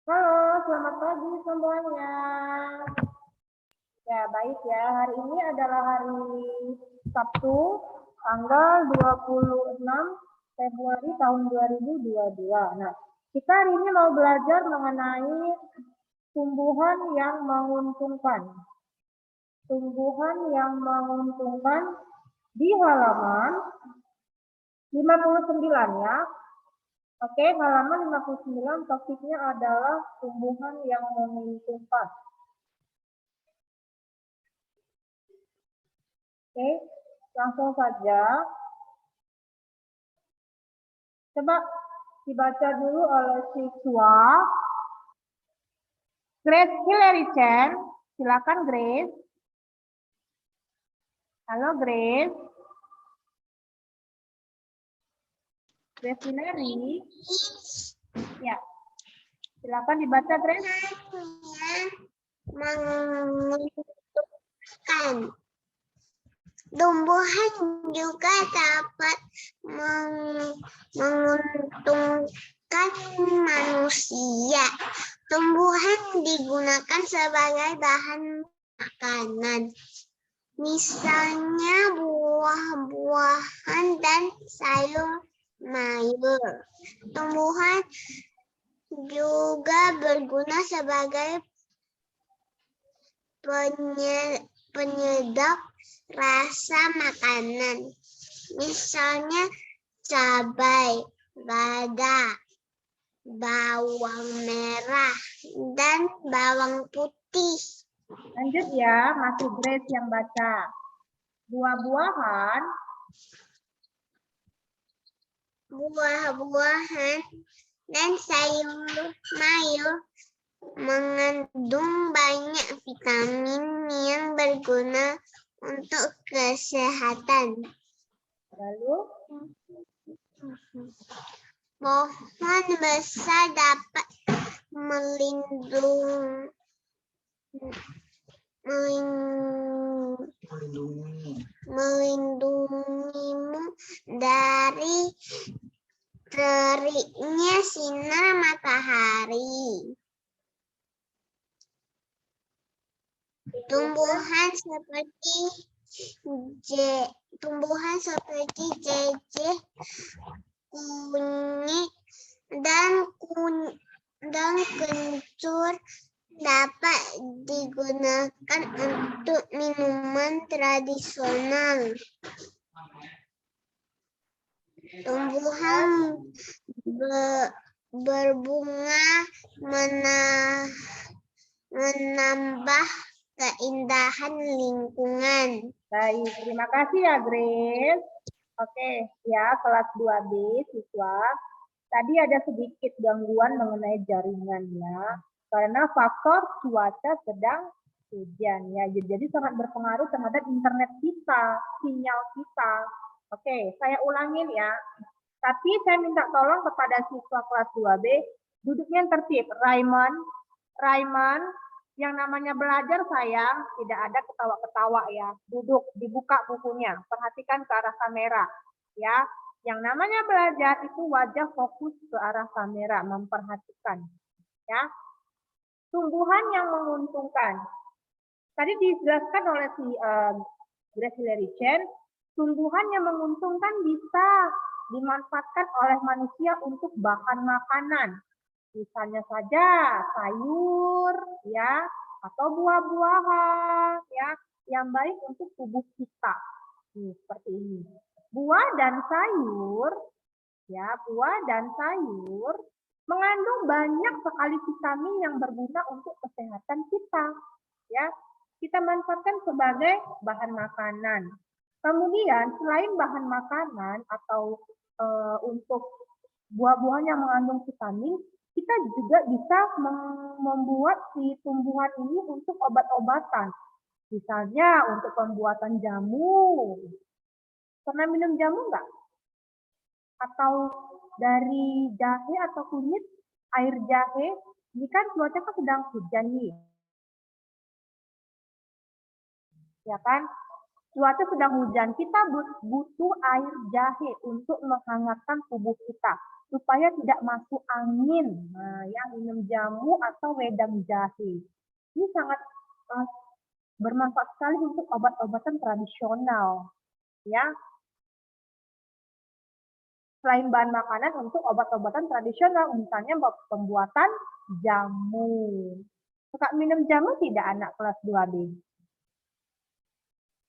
Halo, selamat pagi semuanya. Ya, baik ya. Hari ini adalah hari Sabtu, tanggal 26 Februari tahun 2022. Nah, kita hari ini mau belajar mengenai tumbuhan yang menguntungkan. Tumbuhan yang menguntungkan di halaman 59 ya. Oke, halaman 59 topiknya adalah tumbuhan yang menguntungkan. Oke, langsung saja. Coba dibaca dulu oleh siswa. Grace Hillary Chen, silakan Grace. Halo Grace. Grace Hillary. Ya, silakan dibaca Grace. Menguntungkan. Tumbuhan juga dapat menguntungkan manusia. Tumbuhan digunakan sebagai bahan makanan. Misalnya buah-buahan dan sayur-mayur. Tumbuhan juga berguna sebagai penyedap rasa makanan. Misalnya cabai, lada, bawang merah, dan bawang putih. Lanjut ya, masih Grace yang baca. Buah-buahan dan sayur-mayur mengandung banyak vitamin yang berguna untuk kesehatan. Lalu Pohon besar dapat melindungimu dari teriknya sinar matahari. Tumbuhan seperti jejeh, kunyit, dan kencur dapat digunakan untuk minuman tradisional. Tumbuhan berbunga menambah keindahan lingkungan. baik, terima kasih ya Grace. Oke, ya kelas 2B siswa. Tadi ada sedikit gangguan mengenai jaringannya karena faktor cuaca sedang hujan ya. Jadi sangat berpengaruh terhadap internet kita, sinyal kita. Oke, saya ulangin ya. Tapi saya minta tolong kepada siswa kelas 2B, duduknya yang tertib. Raymond, yang namanya belajar sayang, tidak ada ketawa-ketawa ya. Duduk, dibuka bukunya, perhatikan ke arah kamera ya. Yang namanya belajar itu wajah fokus ke arah kamera, memperhatikan ya. Tumbuhan yang menguntungkan. Tadi dijelaskan oleh si Grace Hillary Chen, tumbuhan yang menguntungkan bisa dimanfaatkan oleh manusia untuk bahan makanan. Misalnya saja sayur ya atau buah-buahan ya yang baik untuk tubuh kita. Nih, seperti ini. Buah dan sayur mengandung banyak sekali vitamin yang berguna untuk kesehatan kita. Ya, kita manfaatkan sebagai bahan makanan. Kemudian selain bahan makanan atau untuk buah-buahan yang mengandung vitamin, kita juga bisa membuat si tumbuhan ini untuk obat-obatan. Misalnya untuk pembuatan jamu. Pernah minum jamu enggak? Atau dari jahe atau kunyit, air jahe, ini kan cuaca kan sedang hujan nih. Ya kan? Cuaca sedang hujan, kita butuh air jahe untuk menghangatkan tubuh kita. supaya tidak masuk angin. Nah, ya minum jamu atau wedang jahe. Ini sangat bermanfaat sekali untuk obat-obatan tradisional, ya. Selain bahan makanan untuk obat-obatan tradisional, misalnya pembuatan jamu. Suka minum jamu tidak anak kelas 2B?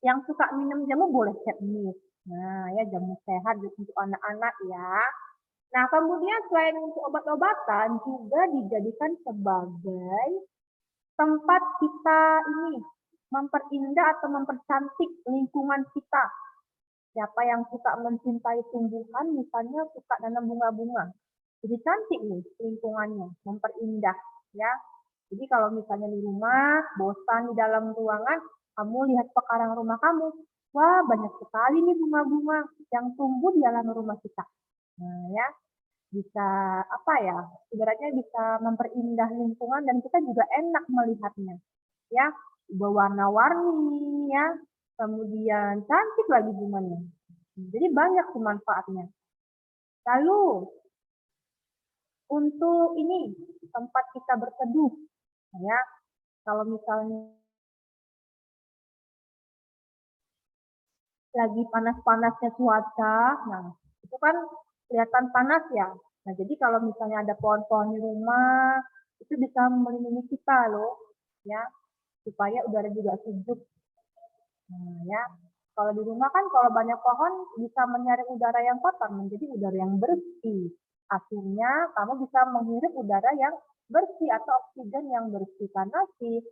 Yang suka minum jamu boleh cek nih. Nah, ya jamu sehat untuk anak-anak ya. Nah, kemudian selain untuk obat-obatan juga dijadikan sebagai tempat kita ini memperindah atau mempercantik lingkungan kita. Siapa yang suka mencintai tumbuhan, misalnya suka nanam bunga-bunga, jadi cantik nih lingkungannya, memperindah ya. Jadi kalau misalnya di rumah bosan di dalam ruangan, kamu lihat sekarang rumah kamu, wah banyak sekali nih bunga-bunga yang tumbuh di dalam rumah kita. Nah ya, bisa apa ya? Ibaratnya bisa memperindah lingkungan dan kita juga enak melihatnya. Ya, berwarna-warni ya. Kemudian cantik lagi bunganya. Jadi banyak sih manfaatnya. Lalu untuk ini tempat kita berteduh ya. Kalau misalnya lagi panas-panasnya cuaca, nah itu kan kelihatan panas ya. Nah jadi kalau misalnya ada pohon-pohon di rumah, itu bisa melindungi kita loh, ya supaya udara juga sejuk. Nah ya, kalau di rumah kan kalau banyak pohon bisa menyaring udara yang kotor menjadi udara yang bersih. Akhirnya kamu bisa menghirup udara yang bersih atau oksigen yang bersih karena si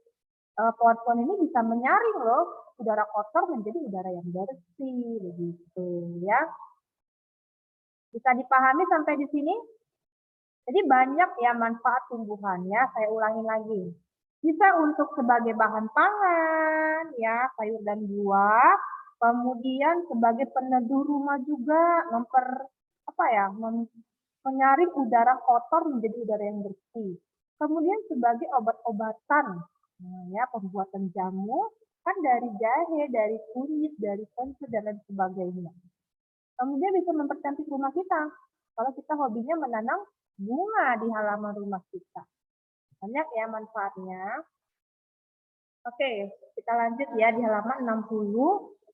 pohon-pohon ini bisa menyaring loh udara kotor menjadi udara yang bersih begitu ya. Bisa dipahami sampai di sini? Jadi banyak ya manfaat tumbuhan ya, saya ulangi lagi. Bisa untuk sebagai bahan pangan ya, sayur dan buah, kemudian sebagai peneduh rumah juga menyaring udara kotor menjadi udara yang bersih. Kemudian sebagai obat-obatan, nah, ya pembuatan jamu kan dari jahe, dari kunyit, dari kencur dan lain sebagainya. Kemudian bisa mempercantik rumah kita. Kalau kita hobinya menanam bunga di halaman rumah kita. Banyak ya manfaatnya. Oke, kita lanjut ya di halaman 60.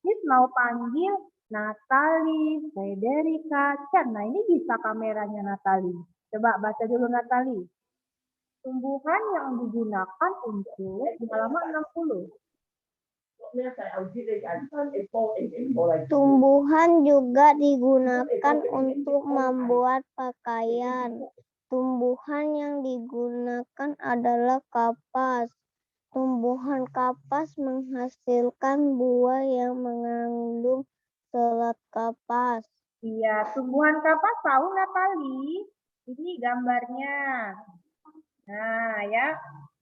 Miss mau panggil Natali, Frederica, Chan. Nah ini bisa kameranya Natali. Coba baca dulu Natali. Tumbuhan yang digunakan untuk di halaman 60. Tumbuhan juga digunakan untuk membuat pakaian. Tumbuhan yang digunakan adalah kapas. Tumbuhan kapas menghasilkan buah yang mengandung serat kapas. Iya, tumbuhan kapas tahu Natali? Ini gambarnya. Nah ya,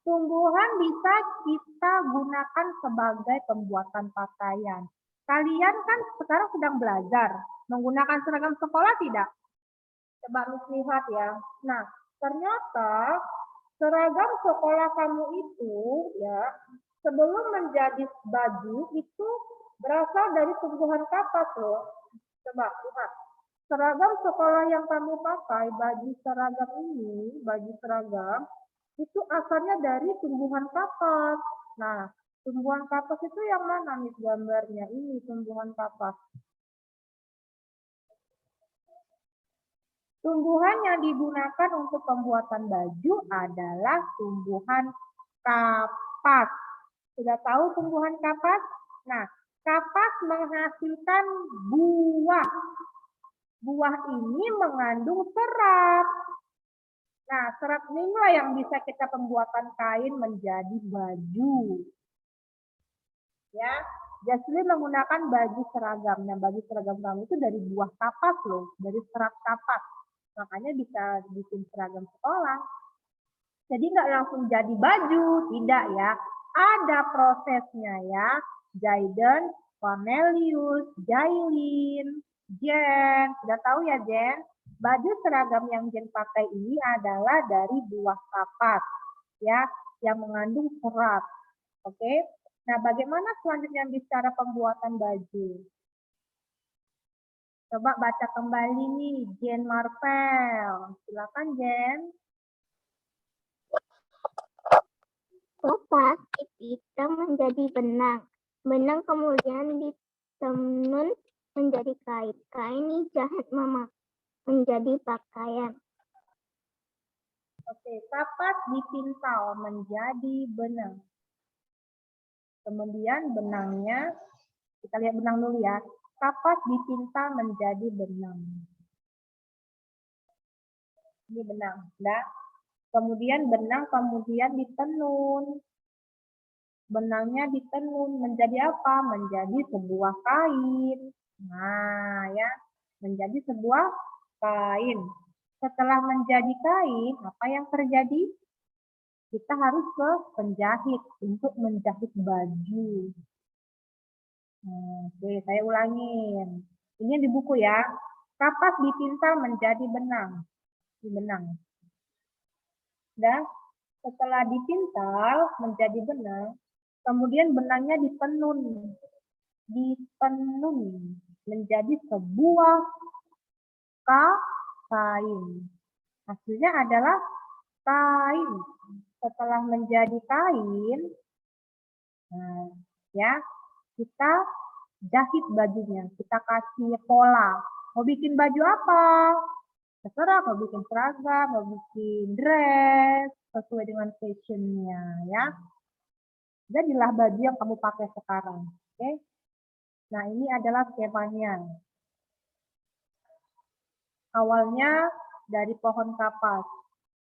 tumbuhan bisa kita gunakan sebagai pembuatan pakaian. Kalian kan sekarang sedang belajar menggunakan seragam sekolah tidak? Coba Miss lihat ya. Nah, ternyata seragam sekolah kamu itu ya sebelum menjadi baju itu berasal dari tumbuhan kapas loh. Coba lihat. Seragam sekolah yang kamu pakai, baju seragam ini, baju seragam, itu asalnya dari tumbuhan kapas. Nah, tumbuhan kapas itu yang mana nih gambarnya? Ini tumbuhan kapas. Tumbuhan yang digunakan untuk pembuatan baju adalah tumbuhan kapas. Sudah tahu tumbuhan kapas? Nah, kapas menghasilkan buah. Buah ini mengandung serat. Nah, serat inilah yang bisa kita pembuatan kain menjadi baju. Ya, Jaslyn menggunakan baju seragam. Nah, baju seragam kamu itu dari buah kapas loh, dari serat kapas. Makanya bisa bikin seragam sekolah. Jadi nggak langsung jadi baju, tidak ya. Ada prosesnya ya. Jaiden, Cornelius, Jailin, Jen. Sudah tahu ya Jen? Baju seragam yang Jen pakai ini adalah dari buah kapas ya, yang mengandung serat. Oke. Nah, bagaimana selanjutnya bicara pembuatan baju? Coba baca kembali nih, Jen Marvel. Silakan Jen. Kapas dihitam menjadi benang. Benang kemudian ditenun menjadi kain. Kain dijahit menjadi pakaian. Oke, kapas dipintal menjadi benang. Kemudian benangnya, kita lihat benang dulu ya. Kapas dipintal menjadi benang. Ini benang, enggak? Kemudian benang kemudian ditenun. Benangnya ditenun menjadi apa? Menjadi sebuah kain. Nah, ya, menjadi sebuah kain. Setelah menjadi kain, apa yang terjadi? Kita harus ke penjahit untuk menjahit baju. Oke, saya ulangin. Ini di buku ya. Kapas dipintal menjadi benang. Di benang. Udah, setelah dipintal menjadi benang, kemudian benangnya ditenun. Ditenun menjadi sebuah kain. Hasilnya adalah kain. Setelah menjadi kain, nah, ya, kita jahit bajunya, kita kasih pola. Mau bikin baju apa? Terserah, mau bikin seragam, mau bikin dress, sesuai dengan fashionnya, ya. Jadilah baju yang kamu pakai sekarang, oke? Nah, ini adalah skemanya. Awalnya dari pohon kapas.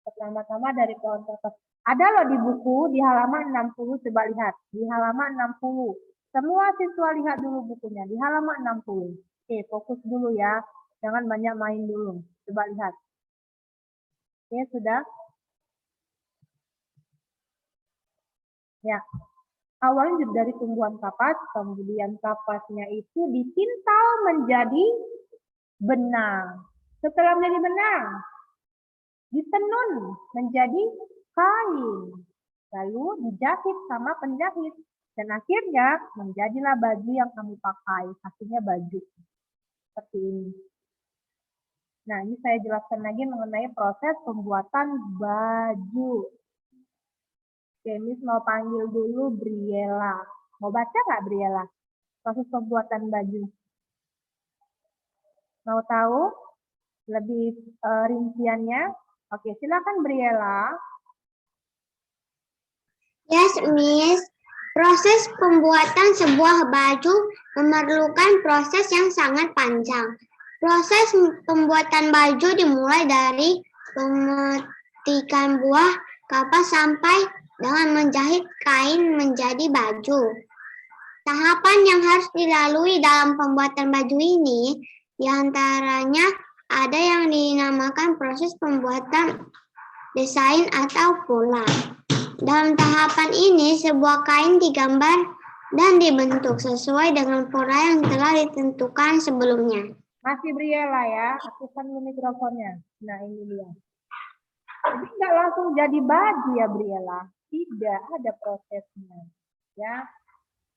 Pertama-tama dari pohon kapas. Ada loh di buku di halaman 60, coba lihat. Di halaman 60. Semua siswa lihat dulu bukunya di halaman 60. Oke, fokus dulu ya. Jangan banyak main dulu. Coba lihat. Oke, sudah? Ya. Awalnya dari tumbuhan kapas, kemudian kapasnya itu dipintal menjadi benang. Setelah menjadi benang, ditenun menjadi kain. Lalu dijahit sama penjahit. Dan akhirnya menjadilah baju yang kamu pakai. Hasilnya baju. Seperti ini. Nah, ini saya jelaskan lagi mengenai proses pembuatan baju. Oke, Miss mau panggil dulu Briela. Mau baca nggak Briela? Proses pembuatan baju. Mau tahu lebih rinciannya? Oke, silakan Briela. Yes, Miss. Proses pembuatan sebuah baju memerlukan proses yang sangat panjang. Proses pembuatan baju dimulai dari pemetikan buah kapas sampai dengan menjahit kain menjadi baju. Tahapan yang harus dilalui dalam pembuatan baju ini, diantaranya ada yang dinamakan proses pembuatan desain atau pola. Dalam tahapan ini, sebuah kain digambar dan dibentuk sesuai dengan pola yang telah ditentukan sebelumnya. Masih Briela ya, aktifkan mikrofonnya. Nah, ini dia. Jadi nggak langsung jadi baju ya Briela. Tidak, ada prosesnya. Ya.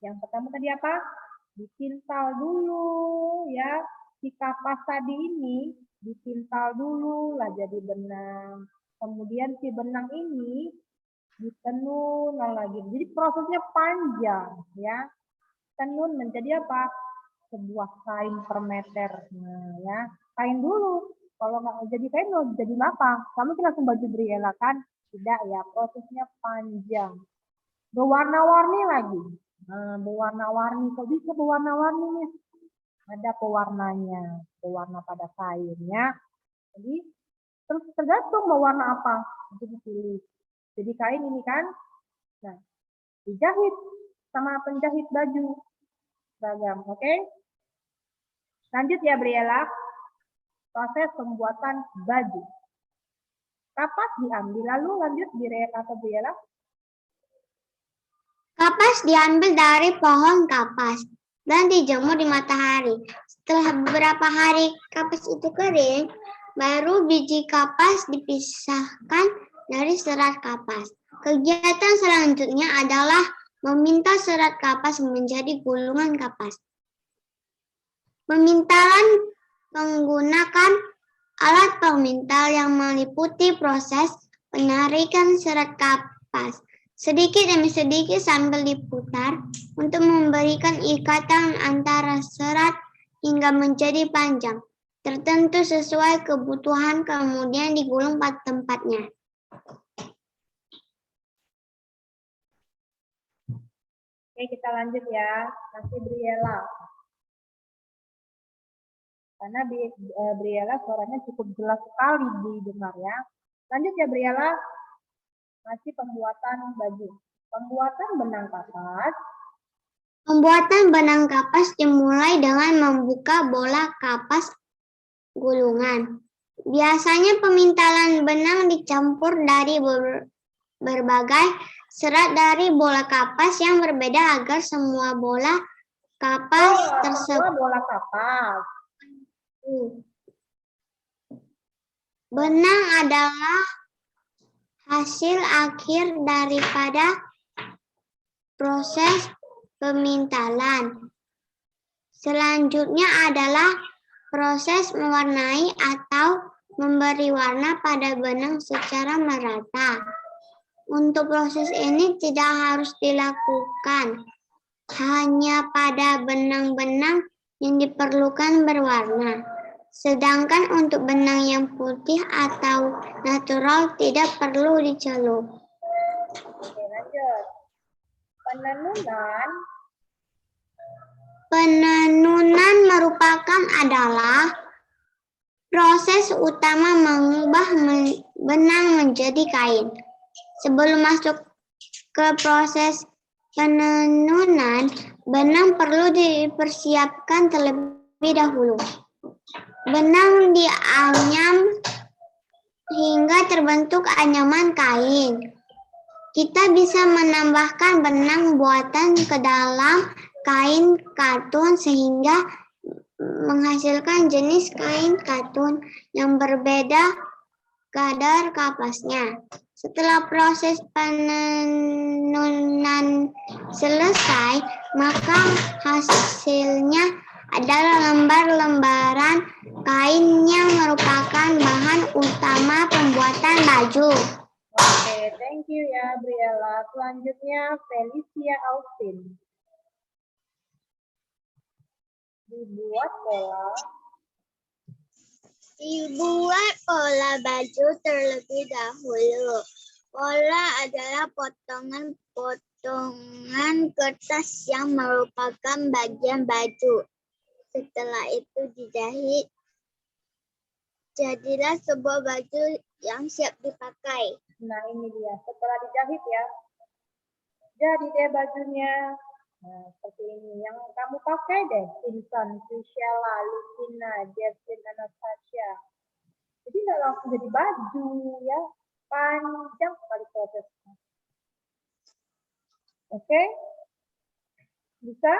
Yang pertama tadi apa? Dipintal dulu ya. Si kapas tadi ini dipintal dulu lah jadi benang. Kemudian si benang ini ditenun lagi. Jadi prosesnya panjang ya. Tenun menjadi apa? Sebuah kain per meter. Nah, ya. Kain dulu. Kalau nggak jadi kain, mau jadi apa? Kamu langsung baju Briela kan? Tidak ya, prosesnya panjang. Berwarna-warni lagi. Nah, berwarna-warni. Kok bisa berwarna-warni nih? Ada pewarnanya. Pewarna pada kainnya. Jadi, terus tergantung mau warna apa. Itu dipilih. Jadi kain ini kan, nah, dijahit sama penjahit baju. Seragam, oke? Lanjut ya Briela. Proses pembuatan baju. Kapas diambil, lalu lanjut atau Briela? Kapas diambil dari pohon kapas dan dijemur di matahari. Setelah beberapa hari kapas itu kering, baru biji kapas dipisahkan dari serat kapas. Kegiatan selanjutnya adalah meminta serat kapas menjadi gulungan kapas. Pemintalan menggunakan alat pemintal yang meliputi proses penarikan serat kapas sedikit demi sedikit sambil diputar untuk memberikan ikatan antara serat hingga menjadi panjang tertentu sesuai kebutuhan, kemudian digulung pada tempatnya. Oke, kita lanjut ya. Masih Briella. Karena Briella suaranya cukup jelas sekali didengar ya. Lanjut ya Briella. Masih pembuatan baju. Pembuatan benang kapas. Pembuatan benang kapas dimulai dengan membuka bola kapas gulungan. Biasanya pemintalan benang dicampur dari berbagai serat dari bola kapas yang berbeda agar semua bola kapas tersebut. Bola kapas. Benang adalah hasil akhir daripada proses pemintalan. Selanjutnya adalah proses mewarnai atau memberi warna pada benang secara merata. Untuk proses ini tidak harus dilakukan hanya pada benang-benang yang diperlukan berwarna. Sedangkan untuk benang yang putih atau natural tidak perlu dicelup. Oke, lanjut. Penenunan merupakan adalah proses utama mengubah benang menjadi kain. Sebelum masuk ke proses penenunan, benang perlu dipersiapkan terlebih dahulu. Benang dianyam hingga terbentuk anyaman kain. Kita bisa menambahkan benang buatan ke dalam kain katun sehingga menghasilkan jenis kain katun yang berbeda kadar kapasnya. Setelah proses penenunan selesai, maka hasilnya adalah lembar-lembaran kain yang merupakan bahan utama pembuatan baju. Oke, thank you ya Briella. Selanjutnya Felicia Austin. Dibuat pola baju terlebih dahulu. Pola adalah potongan-potongan kertas yang merupakan bagian baju. Setelah itu dijahit, jadilah sebuah baju yang siap dipakai. Nah ini dia, setelah dijahit ya, jadi deh bajunya. Nah seperti ini, yang kamu pakai deh, Insan, Priscilla, Lucina, Jesslyn, Anastasia. Jadi nggak langsung jadi baju ya, panjang sekali prosesnya. Oke? Bisa?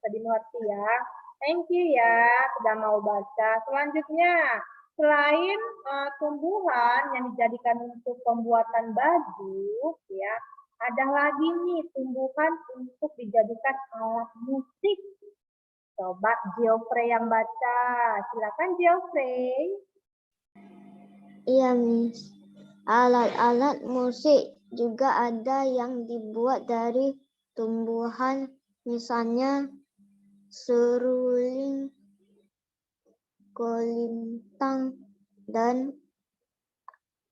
Tadi mengerti ya. Thank you ya, sudah mau baca. Selanjutnya, selain tumbuhan yang dijadikan untuk pembuatan baju, ya, ada lagi nih tumbuhan untuk dijadikan alat musik. Coba Geoffrey yang baca. Silakan Geoffrey. Iya, Miss. Alat-alat musik juga ada yang dibuat dari tumbuhan, misalnya seruling, kolintang, dan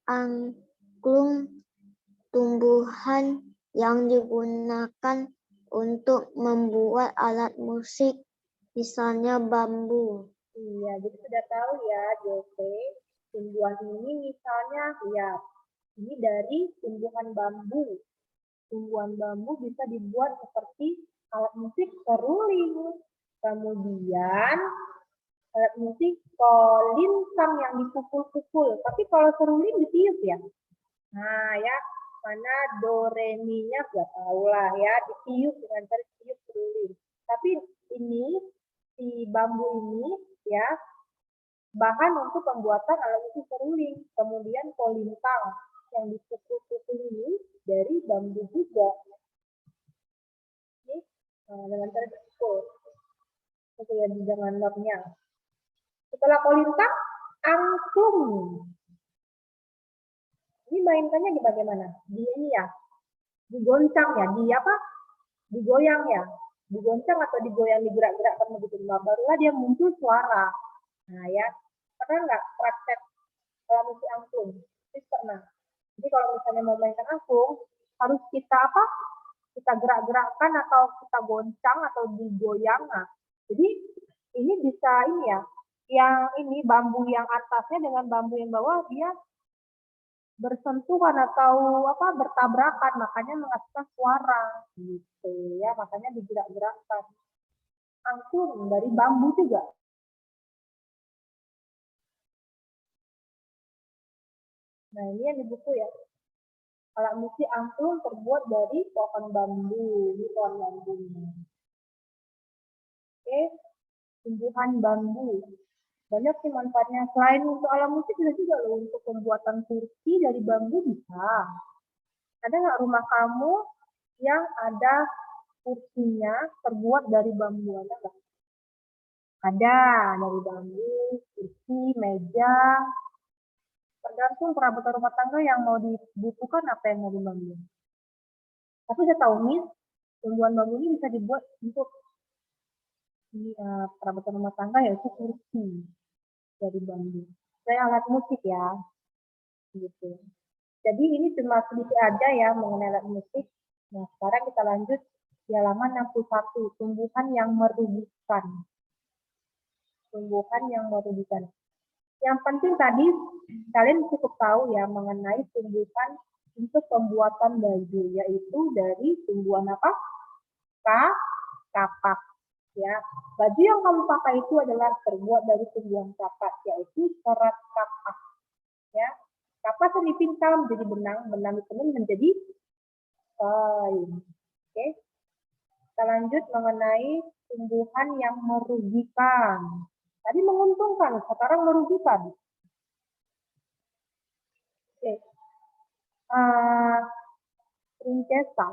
angklung. Tumbuhan yang digunakan untuk membuat alat musik, misalnya bambu. Iya, jadi sudah tahu ya, Geoffrey. Tumbuhan ini misalnya, ya, ini dari tumbuhan bambu. Tumbuhan bambu bisa dibuat seperti alat musik seruling. Kemudian alat musik kolintang yang dipukul-pukul. Tapi kalau seruling ditiup ya. Nah ya, mana do re mi-nya sudah tahu lah ya, ditiup dengan cara tiup seruling. Tapi ini si bambu ini ya bahan untuk pembuatan alat musik seruling. Kemudian kolintang yang dipukul-pukul ini dari bambu juga. Ini dengan cara dipukul. Sesuai dengan gambarnya. Setelah kolintang, angklung. Ini mainkannya bagaimana? Di ini ya, digoncang ya, di apa? Digoyang ya, digoncang atau digoyang, digerak-gerakkan begitu. Barulah dia muncul suara. Nah ya, pernah nggak praktek kalau musik angklung? Ini pernah. Jadi kalau misalnya mau mainkan angklung, harus kita apa? Kita gerak-gerakkan atau kita goncang atau digoyang. Nah, jadi ini bisa ini ya, yang ini bambu yang atasnya dengan bambu yang bawah dia bersentuhan atau apa bertabrakan, makanya menghasilkan suara gitu ya, makanya digerak-gerakkan. Angklung dari bambu juga. Nah ini yang di buku ya. Alat musik angklung terbuat dari pohon bambu. Ini pohon bambu. Oke, tumbuhan bambu. Banyak sih manfaatnya. Selain untuk alat musik bisa juga loh untuk pembuatan kursi dari bambu bisa. Ada nggak rumah kamu yang ada kursinya terbuat dari bambu? Ada nggak? Ada dari bambu, kursi, meja. Tergantung perabotan rumah tangga yang mau dibutuhkan apa yang mau dibangun. Tapi saya tahu nih, tumbuhan bambu ini bisa dibuat untuk perabotan rumah tangga yaitu kursi dari bambu. Saya alat musik ya, gitu. Jadi ini cuma sedikit aja ya mengenai alat musik. Nah sekarang kita lanjut di halaman 61, tumbuhan yang merugikan. Tumbuhan yang merugikan. Yang penting tadi kalian cukup tahu ya mengenai tumbuhan untuk pembuatan baju, yaitu dari tumbuhan apa? Kapak. Ya, baju yang kamu pakai itu adalah terbuat dari tumbuhan kapak, yaitu serat kapak. Ya, kapas yang dipintal menjadi benang, benang ditemin menjadi kain. Oke, kita lanjut mengenai tumbuhan yang merugikan. Tadi menguntungkan, sekarang merugikan. Oke. Princesa.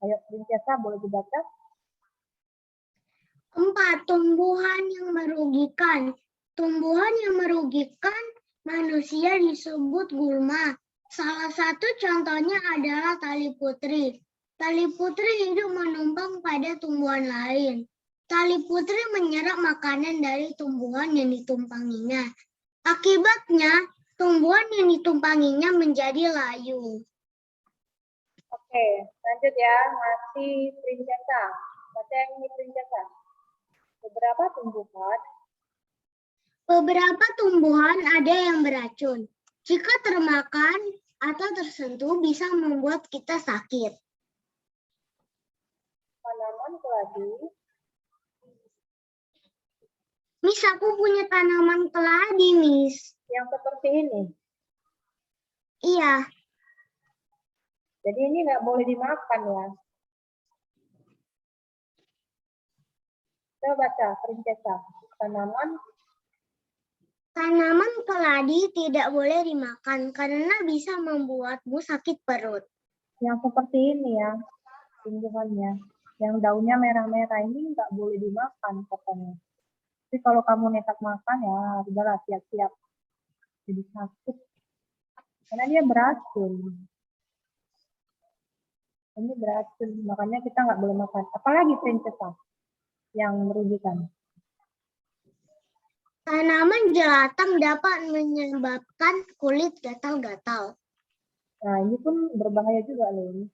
Ayo, princesa boleh dibaca. 4. Tumbuhan yang merugikan. Tumbuhan yang merugikan manusia disebut gulma. Salah satu contohnya adalah tali putri. Tali putri hidup menumpang pada tumbuhan lain. Tali putri menyerap makanan dari tumbuhan yang ditumpanginya. Akibatnya, tumbuhan yang ditumpanginya menjadi layu. Oke, lanjut ya. Masih princesa. Baca yang ini princesa. Beberapa tumbuhan ada yang beracun. Jika termakan atau tersentuh bisa membuat kita sakit. Tanaman keladi. Miss, aku punya tanaman keladi, Miss. Yang seperti ini. Iya. Jadi ini nggak boleh dimakan ya. Coba baca princesa. Tanaman keladi tidak boleh dimakan karena bisa membuatmu sakit perut. Yang seperti ini ya, tumbuhannya. Yang daunnya merah-merah ini nggak boleh dimakan katanya. Tapi kalau kamu nekat makan ya, udahlah siap-siap. Jadi sakit. Karena dia beracun. Ini beracun, makanya kita nggak boleh makan. Apalagi princesa yang merugikan. Tanaman jelatang dapat menyebabkan kulit gatal-gatal. Nah, ini pun berbahaya juga loh.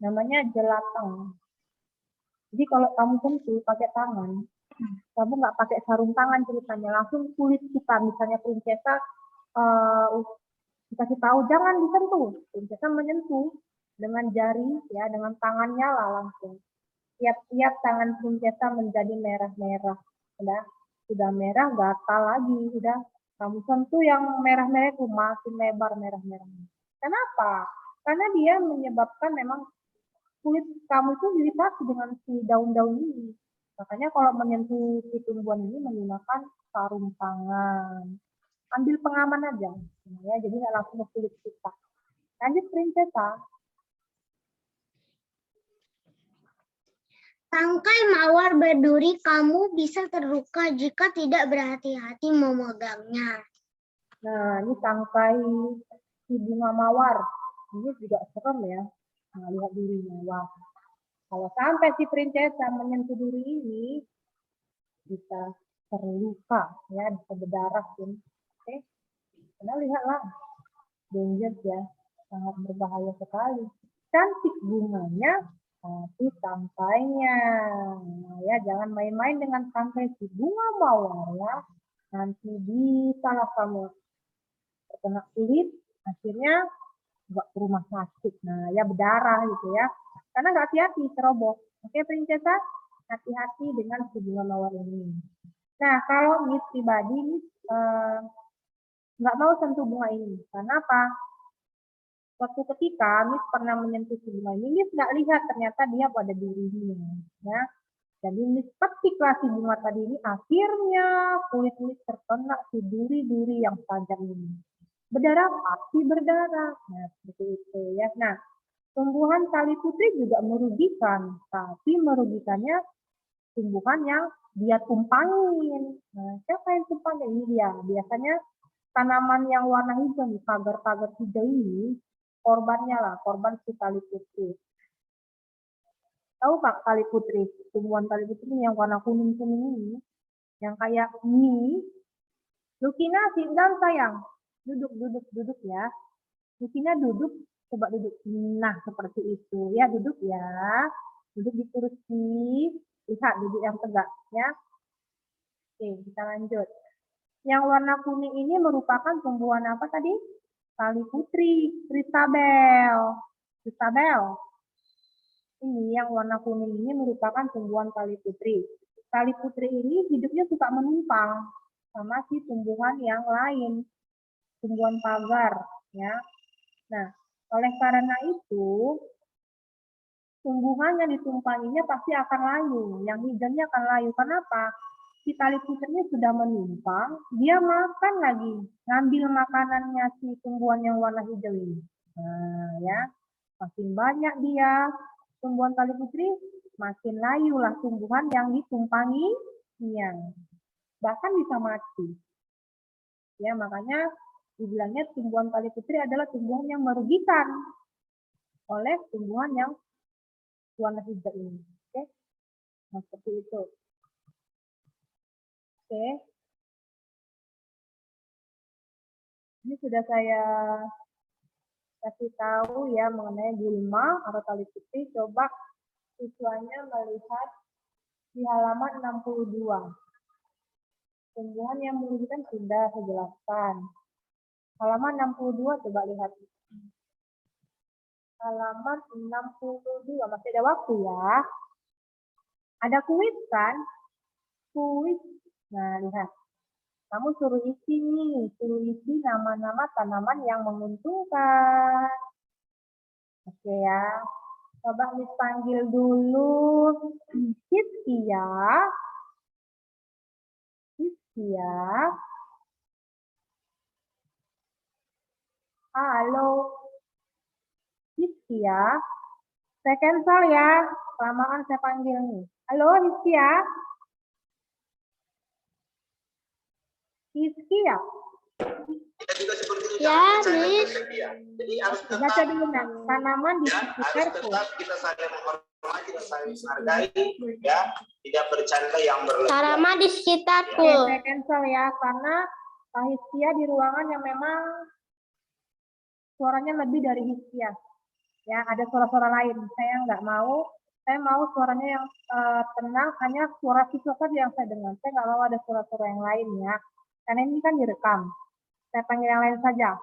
Namanya jelatang. Jadi kalau kamu sentuh pakai tangan, kamu nggak pakai sarung tangan ceritanya, langsung kulit kita, misalnya princesa dikasih tahu jangan disentuh, princesa menyentuh dengan jari ya, dengan tangannya lah langsung. Tiap-tiap tangan princesa menjadi merah-merah, sudah merah gatal lagi, udah kamu sentuh yang merah-merah itu makin lebar merah-merah. Kenapa? Karena dia menyebabkan memang kulit kamu itu iritasi dengan si daun-daun ini. Makanya kalau menyentuh si tumbuhan ini menggunakan sarung tangan. Ambil pengaman aja, ya, jadi nggak langsung ke kulit kita. Lanjut princesa. Tangkai mawar berduri, kamu bisa terluka jika tidak berhati-hati memegangnya. Nah, ini tangkai si bunga mawar. Ini juga serem ya. Nah, lihat durinya. Wah, kalau sampai si princesa menyentuh duri ini, bisa terluka, ya, bisa berdarah pun. Oke, karena lihatlah, danger ya, sangat berbahaya sekali. Cantik bunganya, tapi tangkainya. Nah, ya, jangan main-main dengan tangkai si bunga mawar ya. Nanti bisa lah kamu terkena kulit, akhirnya nggak ke rumah sakit. Nah, ya berdarah gitu ya. Karena nggak hati-hati, ceroboh. Oke, princesa, hati-hati dengan si bunga mawar ini. Nah, kalau Miss pribadi, nggak mau sentuh bunga ini. Karena apa? Suatu ketika Miss pernah menyentuh si bunga ini, Miss nggak lihat ternyata dia pada durinya. Ya. Jadi Miss petiklah si bunga tadi ini, akhirnya kulit Miss terkena si duri-duri yang tajam ini. Berdarah pasti berdarah. Nah, seperti itu ya. Nah, tumbuhan tali putri juga merugikan, tapi merugikannya tumbuhan yang dia tumpangin. Nah, siapa yang tumpangin? Ini dia. Biasanya tanaman yang warna hijau nih, pagar-pagar hijau ini, korbannya lah, korban si tali putri. Tahu Kak tali putri? Tumbuhan tali putri yang warna kuning-kuning ini, yang kayak mie. Lukina, tinggal sayang. Duduk ya. Lukina duduk, coba duduk. Nah, seperti itu. Ya, duduk ya. Duduk di kursi. Lihat, duduk yang tegak ya. Oke, kita lanjut. Yang warna kuning ini merupakan tumbuhan apa tadi? Tali putri, Christabel. Christabel. Ini yang warna kuning ini merupakan tumbuhan tali putri. Tali putri ini hidupnya suka menumpang sama si tumbuhan yang lain, tumbuhan pagar, ya. Nah, oleh karena itu, tumbuhan yang ditumpanginya pasti akan layu, yang hijaunya akan layu. Kenapa? Si tali putrinya sudah menumpang, dia makan lagi, ngambil makanannya si tumbuhan yang warna hijau ini. Nah, ya, makin banyak dia tumbuhan tali putri, makin layu lah tumbuhan yang ditumpanginya. Bahkan bisa mati. Ya, makanya dibilangnya tumbuhan tali putri adalah tumbuhan yang merugikan oleh tumbuhan yang warna hijau ini. Oke. Nah, seperti itu. Oke. Ini sudah saya kasih tahu ya mengenai gulma atau tali putri. Coba siswanya melihat di halaman 62. Tumbuhan yang merugikan sudah saya jelaskan. Halaman 62 coba lihat. Halaman 62 masih ada waktu ya. Ada kuis kan? Kuis. Nah, lihat. Kamu suruh isi nih, suruh isi nama-nama tanaman yang menguntungkan. Oke ya. Coba Miss panggil dulu Hiskia. Hiskia. Halo. Hiskia. Saya cancel ya. Kelamaan saya panggil nih. Halo Hiskia. Hiskia. Ya, Miss. Baca dulu nah, tanaman di sekitarku. Kita saling menghormati, kita saling menghargai, ya, tidak bercanda yang berlebihan. Tanaman di sekitarku. Oke, saya cancel ya, karena Pak Hiskia di ruangan yang memang suaranya lebih dari Hiskia. Ya, ada suara-suara lain. Saya nggak mau. Saya mau suaranya yang tenang, hanya suara siswa saja yang saya dengar. Saya nggak mau ada suara-suara yang lain ya. Karena ini kan direkam. Saya panggil yang lain saja.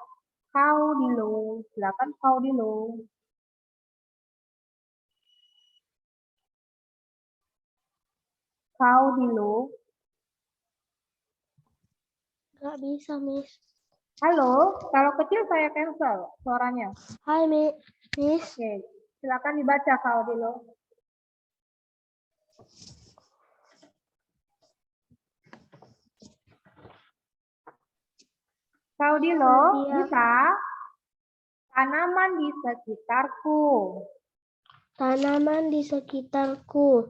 Kau dulu, silakan kau dulu. Kau dulu. Nggak bisa, Miss. Halo, kalau kecil saya cancel suaranya. Hai, Miss. Oke, silakan dibaca kau dulu. Kau dulu, bisa? Tanaman di sekitarku. Tanaman di sekitarku.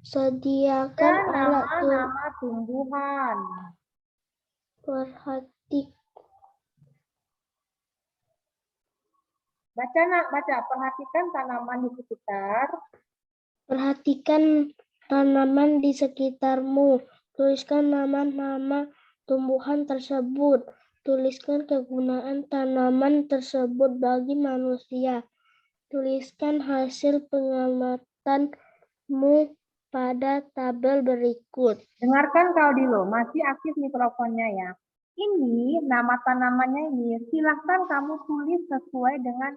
Sediakan alat nama tumbuhan. Baca nak, baca. Perhatikan tanaman di sekitar. Perhatikan tanaman di sekitarmu. Tuliskan nama-nama tumbuhan tersebut. Tuliskan kegunaan tanaman tersebut bagi manusia. Tuliskan hasil pengamatanmu pada tabel berikut. Dengarkan kau dulu, masih aktif mikrofonnya ya. Ini nama tanamannya ini, silahkan kamu tulis sesuai dengan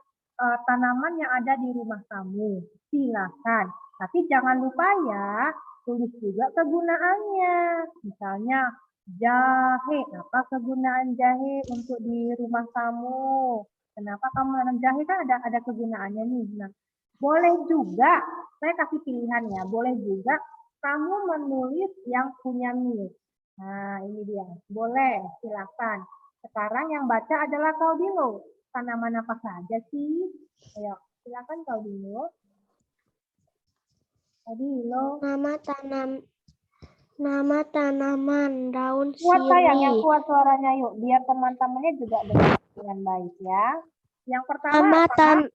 tanaman yang ada di rumah kamu. Silahkan. Tapi jangan lupa ya, tulis juga kegunaannya. Misalnya jahe, apa kegunaan jahe untuk di rumah kamu? Kenapa kamu nanam jahe, kan ada kegunaannya nih. Nah, boleh juga, saya kasih pilihan ya, boleh juga kamu menulis yang punya miss. Nah, ini dia. Boleh, silakan. Sekarang yang baca adalah kau dulu. Tanaman apa saja sih? Ayo, silakan kau dulu. Nama tanaman daun Kuat sayang, yang sirih. kuat suaranya yuk. Biar teman-temannya juga dengar dengan baik ya. Yang pertama apa?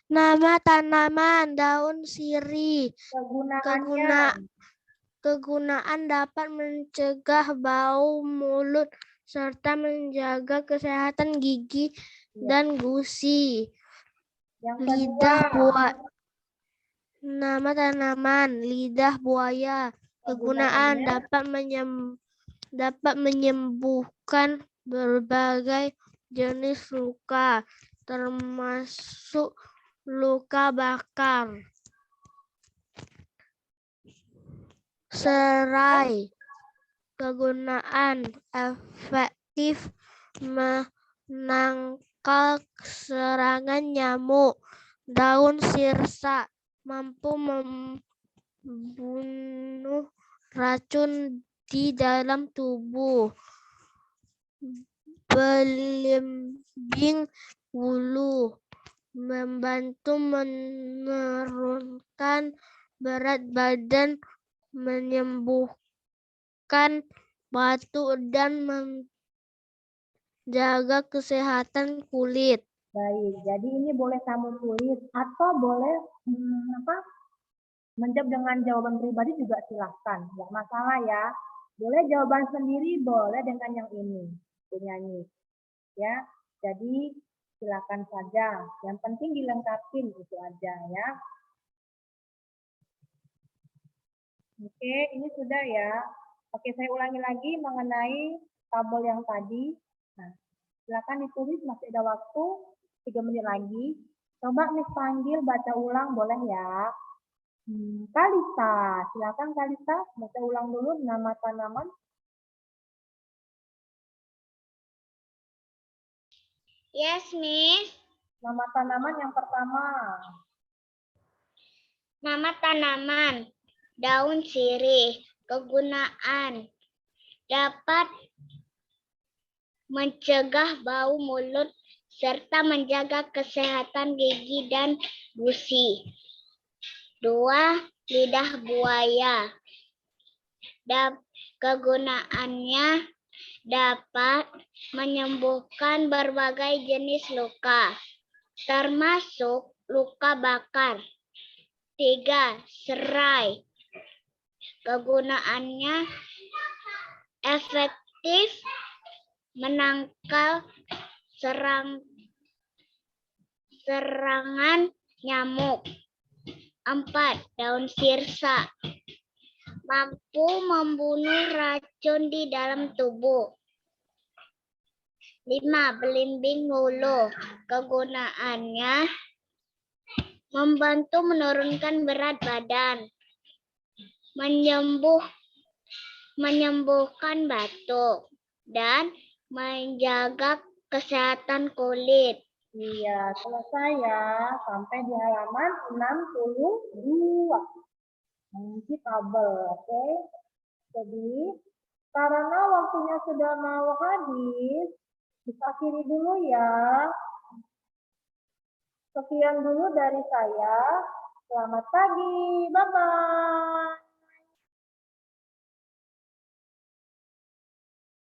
Nama tanaman daun sirih. Kegunaannya. Kegunaan dapat mencegah bau mulut serta menjaga kesehatan gigi dan gusi. Yang Lidah kedua. buaya. Nama tanaman lidah buaya. Kegunaan dapat menyembuhkan berbagai jenis luka, termasuk luka bakar. Serai. Kegunaan efektif menangkal serangan nyamuk. Daun sirsa mampu membunuh racun di dalam tubuh. Belimbing bulu membantu menurunkan berat badan, menyembuhkan batuk dan menjaga kesehatan kulit. Baik, jadi ini boleh kamu tulis atau boleh menjawab dengan jawaban pribadi juga silahkan, nggak masalah ya. Boleh jawaban sendiri, boleh dengan yang ini, penyanyi. Ya, jadi silakan saja. Yang penting dilengkapin itu aja ya. Oke, ini sudah ya. Oke, saya ulangi lagi mengenai tabel yang tadi. Nah, silakan ditulis, masih ada waktu 3 menit lagi. Coba Miss panggil, baca ulang boleh ya. Kalista, silakan Kalista, baca ulang dulu nama tanaman. Yes, Miss. Nama tanaman yang pertama. Nama tanaman daun sirih. Kegunaan dapat mencegah bau mulut serta menjaga kesehatan gigi dan gusi. 2. Lidah buaya. Kegunaannya dapat menyembuhkan berbagai jenis luka, termasuk luka bakar. 3. Serai. Kegunaannya efektif menangkal serangan nyamuk. 4. Daun sirsa mampu membunuh racun di dalam tubuh. 5. Belimbing bulu. Kegunaannya membantu menurunkan berat badan, menyembuhkan batuk, dan menjaga kesehatan kulit. Iya, selesai ya. Sampai di halaman 62. Mengisi tabel, oke? Jadi, karena waktunya sudah mau habis, kita akhiri dulu ya. Sekian dulu dari saya. Selamat pagi. Bye-bye.